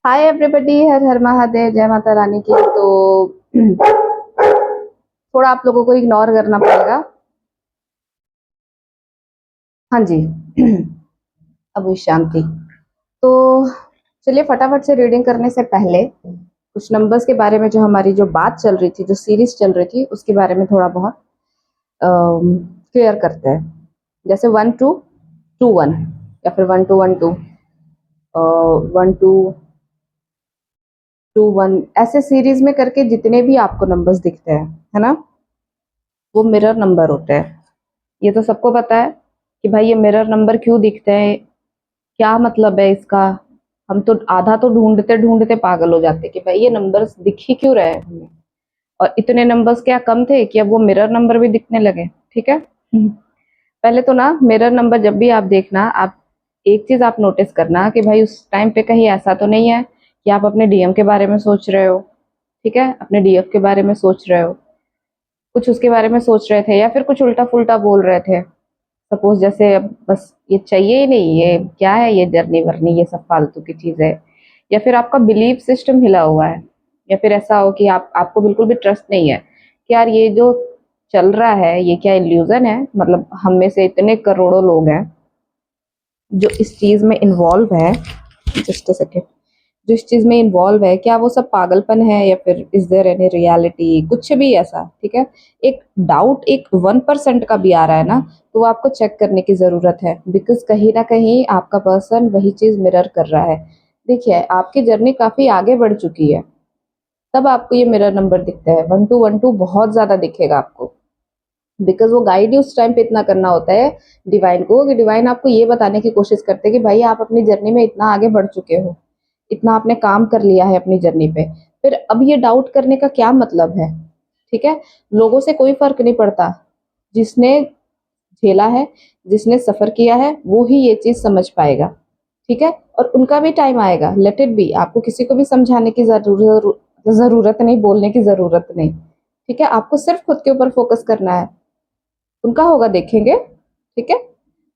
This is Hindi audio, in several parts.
हाय एवरीबॉडी, हर हर महादेव, जय माता रानी की। तो थोड़ा आप लोगों को इग्नोर करना पड़ेगा। हाँ जी। अभी शांति। तो चलिए फटाफट से रीडिंग करने से पहले कुछ नंबर्स के बारे में, जो हमारी जो बात चल रही थी, जो सीरीज चल रही थी, उसके बारे में थोड़ा बहुत क्लियर करते हैं। जैसे 1 2 2 1 या फिर 1 2 1 2 1 2 2 1, ऐसे सीरीज में करके जितने भी आपको नंबर्स दिखते हैं, है ना, वो मिरर नंबर होते हैं। ये तो सबको पता है कि भाई ये मिरर नंबर क्यों दिखते हैं, क्या मतलब है इसका। हम तो आधा तो ढूंढते ढूंढते पागल हो जाते कि भाई ये नंबर्स दिख ही क्यों रहे हैं हमें। और इतने नंबर्स क्या कम थे कि अब वो मिरर नंबर भी दिखने लगे। ठीक है। पहले तो ना मिरर नंबर जब भी आप देखना, आप एक चीज आप नोटिस करना कि भाई उस टाइम पे कहीं ऐसा तो नहीं है कि आप अपने डीएम के बारे में सोच रहे हो। ठीक है, अपने डीएफ के बारे में सोच रहे हो, कुछ उसके बारे में सोच रहे थे, या फिर कुछ उल्टा फुल्टा बोल रहे थे। सपोज जैसे अब बस ये चाहिए ही नहीं, ये क्या है, ये जर्नी वरनी, ये सब फालतू की चीज है। या फिर आपका बिलीफ सिस्टम हिला हुआ है, या फिर ऐसा हो कि आपको बिल्कुल भी ट्रस्ट नहीं है कि यार ये जो चल रहा है ये क्या इल्यूजन है। मतलब हम में से इतने करोड़ों लोग हैं जो इस चीज में इन्वॉल्व है। Just a second. जो इस चीज में इन्वॉल्व है, क्या वो सब पागलपन है या फिर इज देयर एनी रियलिटी, कुछ भी ऐसा। ठीक है। एक डाउट एक 1% का भी आ रहा है ना, तो वो आपको चेक करने की जरूरत है, बिकॉज कहीं ना कहीं आपका पर्सन वही चीज मिरर कर रहा है। देखिए आपकी जर्नी काफी आगे बढ़ चुकी है, तब आपको ये मिरर नंबर दिखता है। 1 2 1 2 बहुत ज्यादा दिखेगा आपको, बिकॉज वो गाइड ही उस टाइम पे इतना करना होता है डिवाइन को, कि डिवाइन आपको ये बताने की कोशिश करते हैं कि भाई आप अपनी जर्नी में इतना आगे बढ़ चुके हो, इतना आपने काम कर लिया है अपनी जर्नी पे, फिर अब ये डाउट करने का क्या मतलब है। ठीक है। लोगों से कोई फर्क नहीं पड़ता, जिसने झेला है, जिसने सफर किया है, वो ही ये चीज समझ पाएगा। ठीक है। और उनका भी टाइम आएगा, लेट इट बी। आपको किसी को भी समझाने की जरूरत नहीं, बोलने की जरूरत नहीं। ठीक है। आपको सिर्फ खुद के ऊपर फोकस करना है, उनका होगा देखेंगे। ठीक है।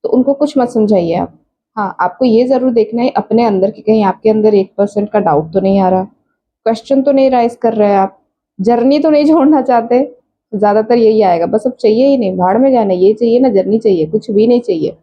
तो उनको कुछ मत समझाइए आप। हाँ, आपको ये जरूर देखना है अपने अंदर कि कहीं आपके अंदर 1% का डाउट तो नहीं आ रहा, क्वेश्चन तो नहीं राइज कर रहे हैं आप, जर्नी तो नहीं छोड़ना चाहते। ज्यादातर यही आएगा, बस अब चाहिए ही नहीं, भाड़ में जाना, ये चाहिए ना, जर्नी चाहिए, कुछ भी नहीं चाहिए।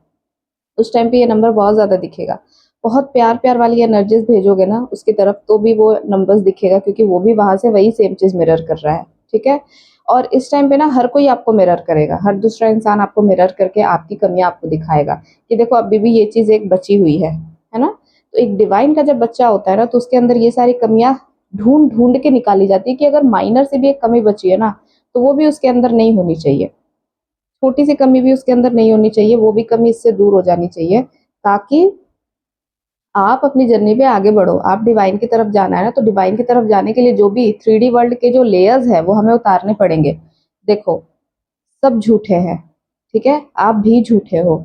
उस टाइम पे ये नंबर बहुत ज्यादा दिखेगा। बहुत प्यार प्यार वाली एनर्जीज भेजोगे ना उसकी तरफ, तो भी वो नंबर्स दिखेगा, क्योंकि वो भी वहां से वही सेम चीज मिरर कर रहा है। ठीक है। और इस टाइम पे ना हर कोई आपको मिरर करेगा, हर दूसरा इंसान आपको मिरर करके आपकी कमियां आपको दिखाएगा कि देखो अभी भी ये चीज एक बची हुई है ना। तो एक डिवाइन का जब बच्चा होता है ना, तो उसके अंदर ये सारी कमियां ढूंढ ढूंढ के निकाली जाती है कि अगर माइनर से भी एक कमी बची है ना, तो वो भी उसके अंदर नहीं होनी चाहिए। छोटी सी कमी भी उसके अंदर नहीं होनी चाहिए, वो भी कमी इससे दूर हो जानी चाहिए, ताकि आप अपनी जर्नी पे आगे बढ़ो। आप डिवाइन की तरफ जाना है ना, तो डिवाइन की तरफ जाने के लिए जो भी 3D वर्ल्ड के जो लेयर्स है वो हमें उतारने पड़ेंगे। देखो, सब झूठे हैं। ठीक है। आप भी झूठे हो।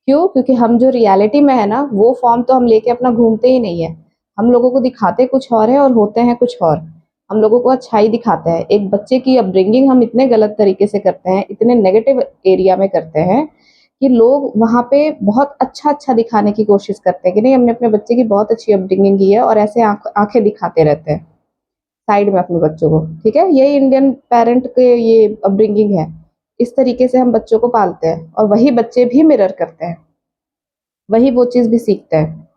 क्यों? क्योंकि हम जो रियलिटी में है ना, वो फॉर्म तो हम लेके अपना घूमते ही नहीं है। हम लोगों को दिखाते कुछ और है और होते हैं कुछ और। हम लोगों को अच्छाई दिखाते हैं। एक बच्चे की अपब्रिंगिंग हम इतने गलत तरीके से करते हैं, इतने नेगेटिव एरिया में करते हैं, कि लोग वहां पे बहुत अच्छा अच्छा दिखाने की कोशिश करते हैं कि नहीं, हमने अपने बच्चे की बहुत अच्छी अपब्रिंगिंग की है, और ऐसे आंखें दिखाते रहते हैं साइड में अपने बच्चों को। ठीक है। यही इंडियन पेरेंट के ये अपब्रिंगिंग है। इस तरीके से हम बच्चों को पालते हैं, और वही बच्चे भी मिरर करते हैं, वही वो चीज भी सीखते हैं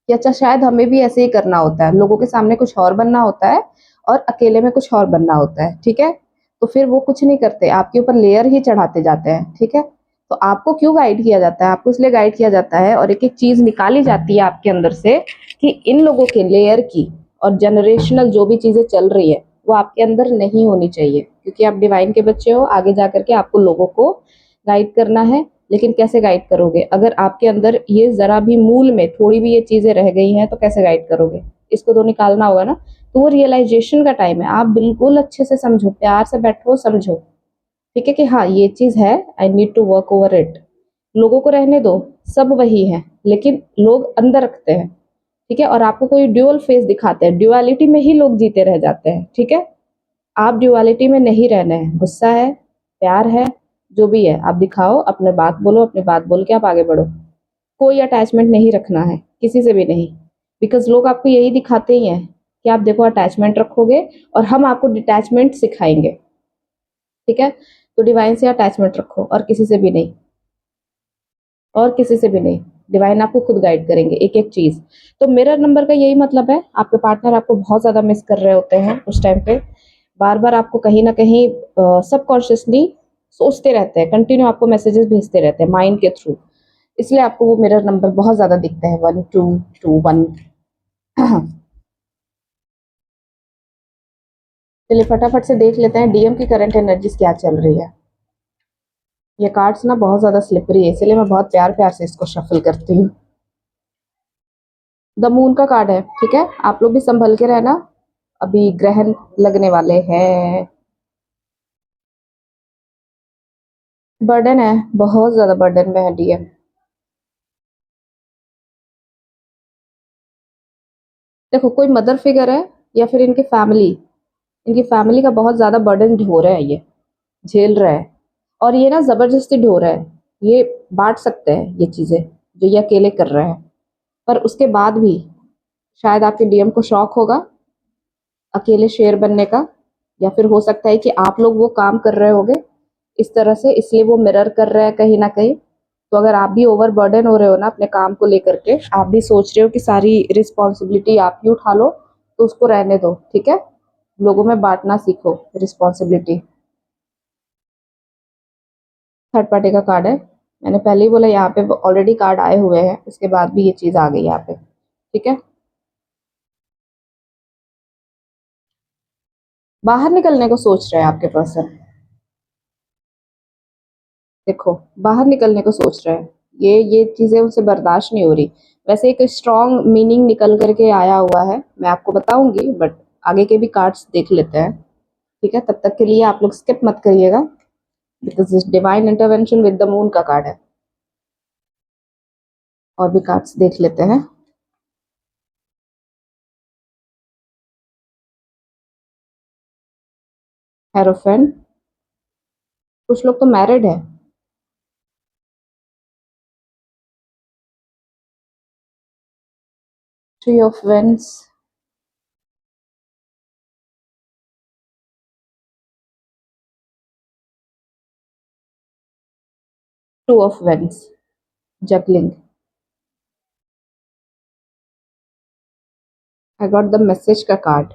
कि अच्छा शायद हमें भी ऐसे ही करना होता है, लोगों के सामने कुछ और बनना होता है और अकेले में कुछ और बनना होता है। ठीक है। तो फिर वो कुछ नहीं करते, आपके ऊपर लेयर ही चढ़ाते जाते हैं। ठीक है। तो आपको क्यों गाइड किया जाता है? आपको इसलिए गाइड किया जाता है, और एक एक चीज निकाली जाती है आपके अंदर से कि इन लोगों के लेयर की और जनरेशनल जो भी चीजें चल रही है वो आपके अंदर नहीं होनी चाहिए, क्योंकि आप डिवाइन के बच्चे हो। आगे जा करके आपको लोगों को गाइड करना है, लेकिन कैसे गाइड करोगे? अगर आपके अंदर ये जरा भी मूल में थोड़ी भी ये चीजें रह गई हैं, तो कैसे गाइड करोगे? इसको तो निकालना होगा ना। तो वो रियलाइजेशन का टाइम है, आप बिल्कुल अच्छे से समझो, प्यार से बैठो, समझो। ठीक है कि हाँ ये चीज है, I need to work over it. लोगों को रहने दो, सब वही है, लेकिन लोग अंदर रखते हैं। ठीक है। और आपको कोई ड्यूअल फेस दिखाते हैं, ड्युअलिटी में ही लोग जीते रह जाते हैं। ठीक है। आप ड्युअलिटी में नहीं रहना है, गुस्सा है, प्यार है, जो भी है आप दिखाओ, अपने बात बोलो, अपनी बात बोल के आप आगे बढ़ो। कोई अटैचमेंट नहीं रखना है किसी से भी नहीं। बिकॉज लोग आपको यही दिखाते ही हैं कि आप देखो अटैचमेंट रखोगे और हम आपको डिटैचमेंट सिखाएंगे, ठीक है। तो डिवाइन से अटैचमेंट रखो और किसी से भी नहीं, और किसी से भी नहीं। डिवाइन आपको खुद गाइड करेंगे एक एक चीज। तो मिरर नंबर का यही मतलब है, आपके पार्टनर आपको बहुत ज्यादा मिस कर रहे होते हैं उस टाइम पे, बार बार आपको कहीं ना कहीं सबकॉन्शियसली सोचते रहते हैं, कंटिन्यू आपको मैसेजेस भेजते रहते हैं माइंड के थ्रू, इसलिए आपको वो मिरर नंबर बहुत ज्यादा दिखता है 1221। चलिए फटाफट से देख लेते हैं डीएम की करंट एनर्जीज क्या चल रही है। ये कार्ड्स ना बहुत ज्यादा स्लिपरी है, इसलिए मैं बहुत प्यार प्यार से इसको शफल करती हूँ। द मून का कार्ड है, ठीक है। आप लोग भी संभल के रहना, अभी ग्रहण लगने वाले हैं। बर्डन है, बहुत ज्यादा बर्डन में है डीएम। देखो कोई मदर फिगर है या फिर इनकी फैमिली का बहुत ज्यादा बर्डन ढो रहा है, ये झेल रहा है, और ये ना जबरदस्ती ढो रहा है। ये बांट सकते हैं ये चीजें जो ये अकेले कर रहे हैं, पर उसके बाद भी शायद आपके डीएम को शौक होगा अकेले शेर बनने का, या फिर हो सकता है कि आप लोग वो काम कर रहे होगे इस तरह से, इसलिए वो मिरर कर रहे हैं कहीं ना कहीं। तो अगर आप भी ओवर बर्डन हो रहे हो ना अपने काम को लेकर के, आप भी सोच रहे हो कि सारी रिस्पॉन्सिबिलिटी आप ही उठा लो, तो उसको रहने दो, ठीक है। लोगों में बांटना सीखो रिस्पॉन्सिबिलिटी। थर्ड पार्टी का कार्ड है, मैंने पहले ही बोला यहाँ पे ऑलरेडी कार्ड आए हुए हैं, उसके बाद भी ये चीज आ गई यहाँ पे, ठीक है। बाहर निकलने को सोच रहे हैं आपके पर्सन, देखो बाहर निकलने को सोच रहे हैं। ये चीजें उनसे बर्दाश्त नहीं हो रही। वैसे एक स्ट्रॉन्ग मीनिंग निकल करके आया हुआ है, मैं आपको बताऊंगी, बट आगे के भी कार्ड्स देख लेते हैं, ठीक है। तब तक के लिए आप लोग स्किप मत करिएगा, because this divine intervention with the moon का कार्ड है। और भी कार्ड्स देख लेते हैं। हेरोफेंट, कुछ लोग तो मैरिड है। Three of wands, two of wands, juggling. I got the message का कार्ड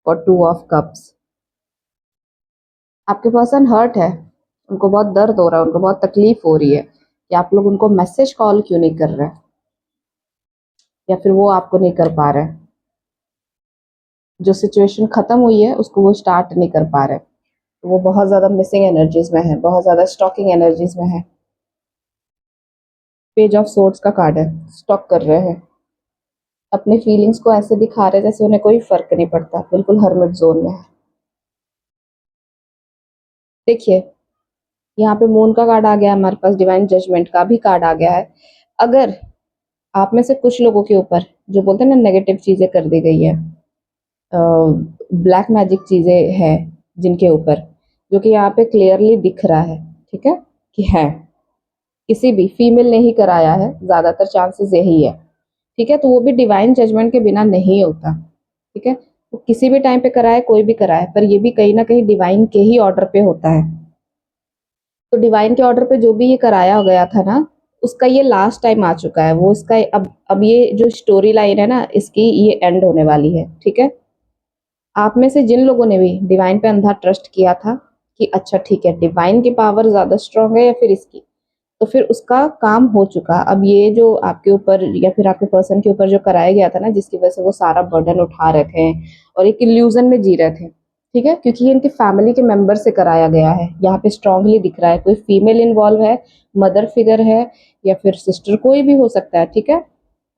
और टू ऑफ कप्स। आपके पर्सन हर्ट है, उनको बहुत दर्द हो रहा है, उनको बहुत तकलीफ हो रही है कि आप लोग उनको मैसेज कॉल क्यों नहीं कर रहे, या फिर वो आपको नहीं कर पा रहे, जो सिचुएशन खत्म हुई है उसको वो स्टार्ट नहीं कर पा रहे। तो वो बहुत ज्यादा मिसिंग एनर्जीज में है, बहुत ज्यादा स्टॉकिंग एनर्जीज में है। पेज ऑफ सोर्ड्स का कार्ड है, स्टॉक कर रहे हैं अपने फीलिंग्स को, ऐसे दिखा रहे हैं जैसे उन्हें कोई फर्क नहीं पड़ता, बिल्कुल हरमिट जोन में है। देखिए यहाँ पे मून का कार्ड आ गया, हमारे पास डिवाइन जजमेंट का भी कार्ड आ गया है। अगर आप में से कुछ लोगों के ऊपर जो बोलते हैं ना नेगेटिव चीजें कर दी गई है, ब्लैक मैजिक चीजें हैं जिनके ऊपर, जो कि यहाँ पे क्लियरली दिख रहा है, ठीक है, कि है किसी भी फीमेल ने ही कराया है, ज्यादातर चांसेस यही है, ठीक है। तो वो भी डिवाइन जजमेंट के बिना नहीं होता, ठीक है। वो किसी भी टाइम पे कराए, कोई भी कराए, पर ये भी कहीं ना कहीं डिवाइन के ही ऑर्डर पे होता है। तो डिवाइन के ऑर्डर पे जो भी ये कराया गया था ना, उसका ये लास्ट टाइम आ चुका है, वो इसका अब ये जो स्टोरी लाइन है ना इसकी, ये एंड होने वाली है, ठीक है। आप में से जिन लोगों ने भी डिवाइन पे अंधा ट्रस्ट किया था कि अच्छा ठीक है डिवाइन की पावर ज्यादा स्ट्रांग है या फिर इसकी, तो फिर उसका काम हो चुका। अब ये जो आपके ऊपर या फिर आपके पर्सन के ऊपर जो कराया गया था ना, जिसकी वजह से वो सारा बर्डन उठा रहे थे और एक इल्यूजन में जी रहे थे, ठीक है, क्योंकि ये इनके फैमिली के मेंबर से कराया गया है, यहाँ पे स्ट्रांगली दिख रहा है कोई फीमेल इन्वॉल्व है, मदर फिगर है या फिर सिस्टर, कोई भी हो सकता है, ठीक है।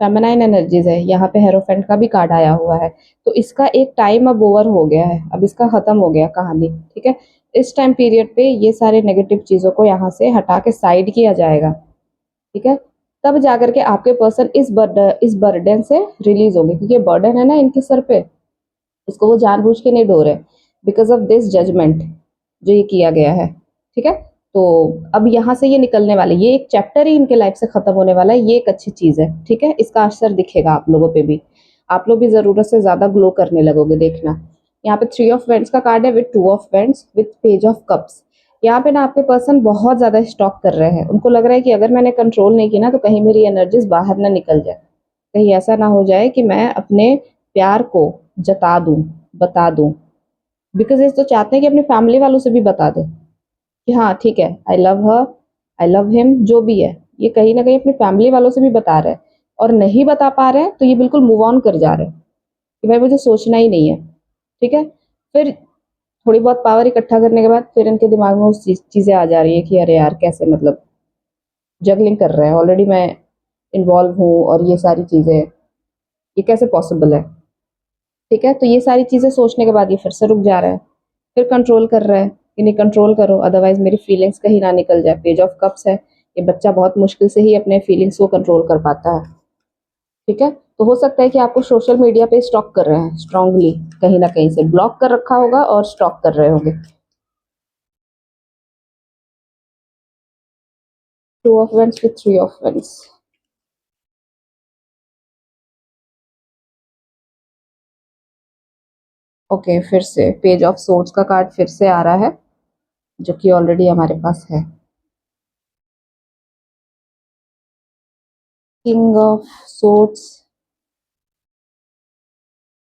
फेमिनाइन एनर्जीज है, यहाँ पे हेरोफेंट का भी कार्ड आया हुआ है। तो इसका एक टाइम अब ओवर हो गया है, अब इसका खत्म हो गया कहानी, ठीक है। इस टाइम पीरियड पे ये सारे नेगेटिव चीजों को यहाँ से हटा के साइड किया जाएगा, ठीक है। तब जाकर के आपके पर्सन इस बर्डन से रिलीज होंगे, क्योंकि बर्डन है ना इनके सर पे, इसको वो जानबूझ के नहीं ढो रहे, बिकॉज ऑफ दिस जजमेंट जो ये किया गया है, ठीक है। तो अब यहाँ से ये निकलने वाले, ये एक चैप्टर ही इनके लाइफ से खत्म होने वाला है, ये एक अच्छी चीज है, ठीक है। इसका असर दिखेगा आप लोगों पे भी, आप लोग भी जरूरत से ज्यादा ग्लो करने लगोगे, देखना। यहाँ पे 3 ऑफ वेंट्स का कार्ड है with 2 of vents with page of cups. यहाँ पे ना आपके पर्सन बहुत ज्यादा स्टॉक कर रहे हैं, उनको लग रहा है कि अगर मैंने कंट्रोल नहीं की ना तो कहीं मेरी एनर्जीज बाहर ना निकल जाए, कहीं ऐसा ना हो जाए कि मैं अपने प्यार को जता दूं, बता दूं। बिकॉज ये तो चाहते हैं कि अपने फैमिली वालों से भी बता दे कि हाँ ठीक है, I love her, I love him, जो भी है। ये कहीं ना कहीं अपनी फैमिली वालों से भी बता रहे हैं, और नहीं बता पा रहे हैं तो ये बिल्कुल मूव ऑन कर जा रहे हैं कि भाई मुझे सोचना ही नहीं है, ठीक है। फिर थोड़ी बहुत पावर इकट्ठा करने के बाद फिर इनके दिमाग में उस चीजें आ जा रही है कि अरे यार कैसे, मतलब जगलिंग कर रहे हैं, ऑलरेडी मैं इन्वॉल्व हूँ और ये सारी चीजें, ये कैसे पॉसिबल है, ठीक है। तो ये सारी चीजें सोचने के बाद ये फिर से रुक जा रहा है, फिर कंट्रोल कर रहा है कि नहीं कंट्रोल करो, अदरवाइज मेरी फीलिंग्स कहीं ना निकल जाए। पेज ऑफ कप्स है, ये बच्चा बहुत मुश्किल से ही अपने फीलिंग्स को कंट्रोल कर पाता है, ठीक है। तो हो सकता है कि आपको सोशल मीडिया पे स्टॉक कर रहे हैं स्ट्रांगली, कहीं ना कहीं से ब्लॉक कर रखा होगा और स्टॉक कर रहे होंगे। 2 of vents with 3 of vents. Okay, फिर से पेज ऑफ सोर्ड्स का कार्ड फिर से आ रहा है, जो कि ऑलरेडी हमारे पास है। King of swords.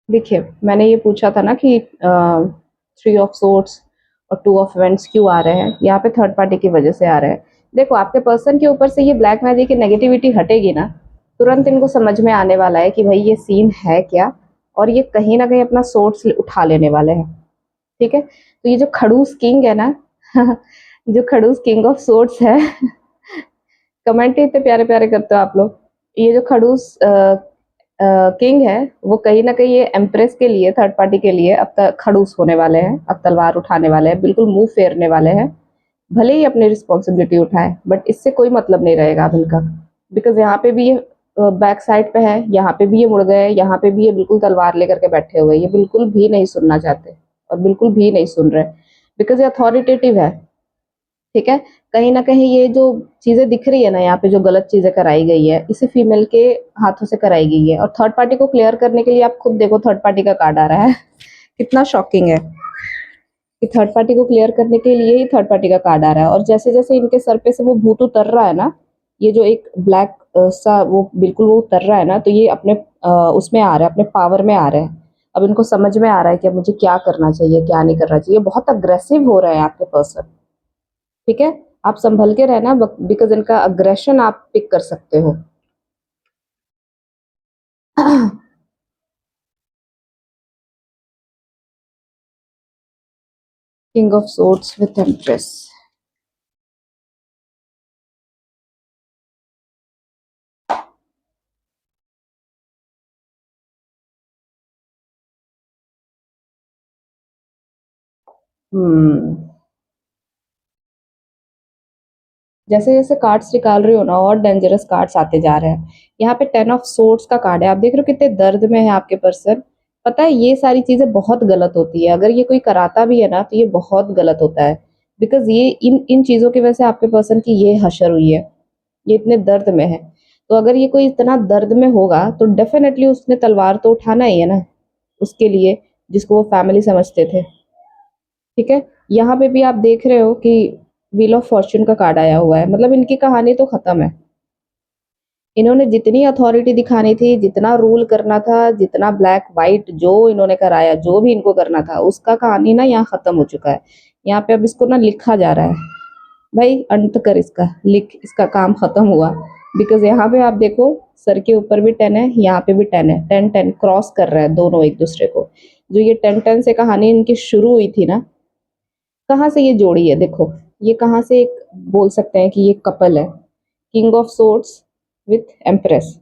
देखिए मैंने ये पूछा था ना कि 3 ऑफ सोर्ड्स और 2 ऑफ वेंट्स क्यों आ रहे हैं, यहाँ पे थर्ड पार्टी की वजह से आ रहे हैं। देखो आपके पर्सन के ऊपर से ये ब्लैक मैजिक की नेगेटिविटी हटेगी ना, तुरंत इनको समझ में आने वाला है कि भाई ये सीन है क्या, और ये कहीं ना कहीं अपना सोर्स उठा लेने वाले हैं, ठीक है। तो ये जो खड़ूस किंग है ना जो खड़ूस किंग ऑफ सोर्ड्स है कमेंट ही इतने प्यारे प्यारे करते हो आप लोग। ये जो खड़ूस किंग है वो कहीं ना कहीं ये एम्प्रेस के लिए, थर्ड पार्टी के लिए अब तक खड़ूस होने वाले हैं, अब तलवार उठाने वाले हैं, बिल्कुल मुंह फेरने वाले हैं। भले ही अपनी रिस्पॉन्सिबिलिटी उठाए बट इससे कोई मतलब नहीं रहेगा अब इनका। बिकॉज यहाँ पे भी ये बैक साइड पे है, यहाँ पे भी ये मुड़ गए, यहाँ पे भी ये बिल्कुल तलवार लेकर के बैठे हुए हैं, ये बिल्कुल भी नहीं सुनना चाहते और बिल्कुल भी नहीं सुन रहे, बिकॉज ये अथॉरिटेटिव है, ठीक है। कहीं ना कहीं ये जो चीजें दिख रही है ना, यहाँ पे जो गलत चीजें कराई गई है इसे फीमेल के हाथों से कराई गई है, और थर्ड पार्टी को क्लियर करने के लिए आप खुद देखो थर्ड पार्टी का कार्ड आ रहा है कितना शॉकिंग है कि थर्ड पार्टी को क्लियर करने के लिए ही थर्ड पार्टी का कार्ड आ रहा है। और जैसे जैसे इनके सर पे से वो भूत उतर रहा है ना, ये जो एक ब्लैक सा वो बिल्कुल वो उतर रहा है ना, तो ये अपने उसमें आ रहा है, अपने पावर में आ रहा है। अब इनको समझ में आ रहा है कि अब मुझे क्या करना चाहिए क्या नहीं करना चाहिए, बहुत अग्रेसिव हो रहा है आपके पर्सन, ठीक है। आप संभल के रहना, बिकॉज इनका अग्रेशन आप पिक कर सकते हो king of swords with empress. हम्म, जैसे जैसे कार्ड्स निकाल रही हो ना और डेंजरस कार्ड्स आते जा रहे हैं। यहाँ पे 10 ऑफ सोर्ड्स का कार्ड है, आप देख रहे हो कितने दर्द में है आपके पर्सन। पता है ये सारी चीजें बहुत गलत होती है, अगर ये कोई कराता भी है ना तो ये बहुत गलत होता है, बिकॉज ये इन इन चीजों की वजह से आपके पर्सन की ये हशर हुई है, ये इतने दर्द में है। तो अगर ये कोई इतना दर्द में होगा तो डेफिनेटली उसने तलवार तो उठाना ही है ना उसके लिए, जिसको वो फैमिली समझते थे, ठीक है। यहाँ पे भी आप देख रहे हो कि व्हील ऑफ फॉर्च्यून का कार्ड आया हुआ है, मतलब इनकी कहानी तो खत्म है। इन्होंने जितनी अथॉरिटी दिखानी थी, जितना रूल करना था, जितना ब्लैक व्हाइट जो इन्होंने कराया, जो भी इनको करना था उसका कहानी ना यहाँ खत्म हो चुका है। यहाँ पे अब इसको ना लिखा जा रहा है, भाई अंत कर इसका, लिख, इसका काम खत्म हुआ। बिकॉज यहाँ पे आप देखो सर के ऊपर भी 10 है, यहाँ पे भी 10 है, 10 10 क्रॉस कर रहा है दोनों एक दूसरे को। जो ये 10 10 से कहानी इनकी शुरू हुई थी ना, कहाँ से ये जोड़ी है देखो, ये कहाँ से एक बोल सकते हैं कि ये कपल है, king of swords with empress.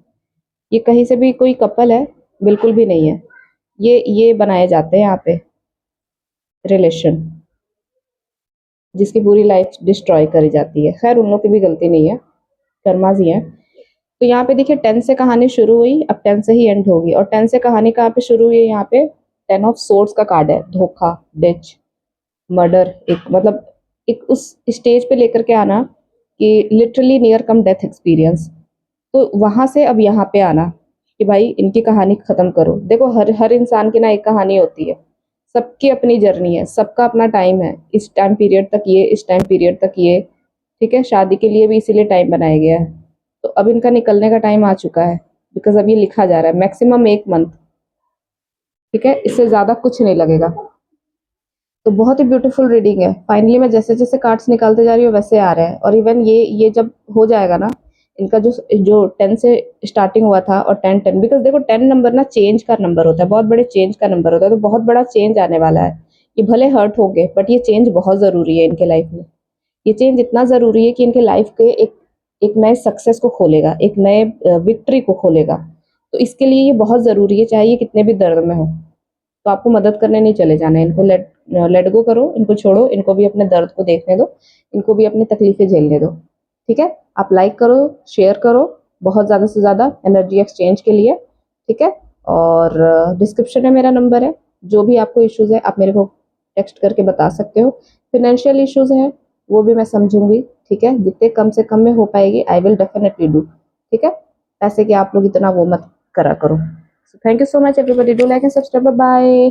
ये कहीं से भी कोई कपल है, बिल्कुल भी नहीं है। ये बनाए जाते हैं यहाँ पे रिलेशन, जिसकी पूरी लाइफ डिस्ट्रॉय करी जाती है। खैर उन लोग की भी गलती नहीं है, कर्माज ही है। तो यहाँ पे देखिए 10 से कहानी शुरू हुई, अब 10 से ही एंड होगी। और 10 से कहानी कहाँ पे शुरू हुई है, यहाँ पे 10 ऑफ सोर्ड्स का कार्ड है, धोखा, डिच, मर्डर, एक मतलब एक उस स्टेज पे लेकर के आना कि लिटरली नियर कम डेथ एक्सपीरियंस। तो वहाँ से अब यहाँ पे आना कि भाई इनकी कहानी ख़त्म करो। देखो हर हर इंसान की ना एक कहानी होती है, सबकी अपनी जर्नी है, सबका अपना टाइम है, इस टाइम पीरियड तक ये, इस टाइम पीरियड तक ये, ठीक है? शादी के लिए भी इसीलिए टाइम बनाया गया है। तो अब इनका निकलने का टाइम आ चुका है, बिकॉज़ अब ये लिखा जा रहा है मैक्सिमम 1 मंथ, ठीक है? इससे ज़्यादा कुछ नहीं लगेगा। तो बहुत ही ब्यूटीफुल रीडिंग है। फाइनली मैं जैसे-जैसे कार्ड्स निकालते जा रही हूँ वैसे आ रहे हैं, और इवन ये जब हो जाएगा ना, इनका जो 10 से स्टार्टिंग हुआ था और 10-10, बिकॉज़ देखो 10 नंबर ना चेंज का नंबर होता है, बहुत बड़े चेंज का नंबर होता है, तो बहुत बड़ा चेंज आने वाला है। ये भले हर्ट होंगे बट ये चेंज बहुत ज़रूरी है इनके लाइफ में। ये चेंज इतना ज़रूरी है कि इनके लाइफ के एक एक नए सक्सेस को खोलेगा, एक नए विक्ट्री को खोलेगा। तो इसके लिए ये बहुत ज़रूरी है, चाहे ये कितने भी दर्द में हो। तो आपको मदद करने नहीं चले जाना है, इनको लेट गो करो, इनको छोड़ो, इनको भी अपने दर्द को देखने दो, इनको भी अपनी तकलीफ़ें झेलने दो, ठीक है? आप लाइक करो, शेयर करो, बहुत ज़्यादा से ज़्यादा एनर्जी एक्सचेंज के लिए, ठीक है? और डिस्क्रिप्शन में मेरा नंबर है, जो भी आपको इश्यूज़ है आप मेरे को टेक्स्ट करके बता सकते हो। फाइनेंशियल इश्यूज़ हैं, वो भी मैं समझूँगी, ठीक है? जितने कम से कम में हो पाएगी आई विल डेफिनिटली डू, ठीक है? पैसे की आप लोग इतना वो मत करा करो। So thank you so much everybody. Do like and subscribe. Bye bye.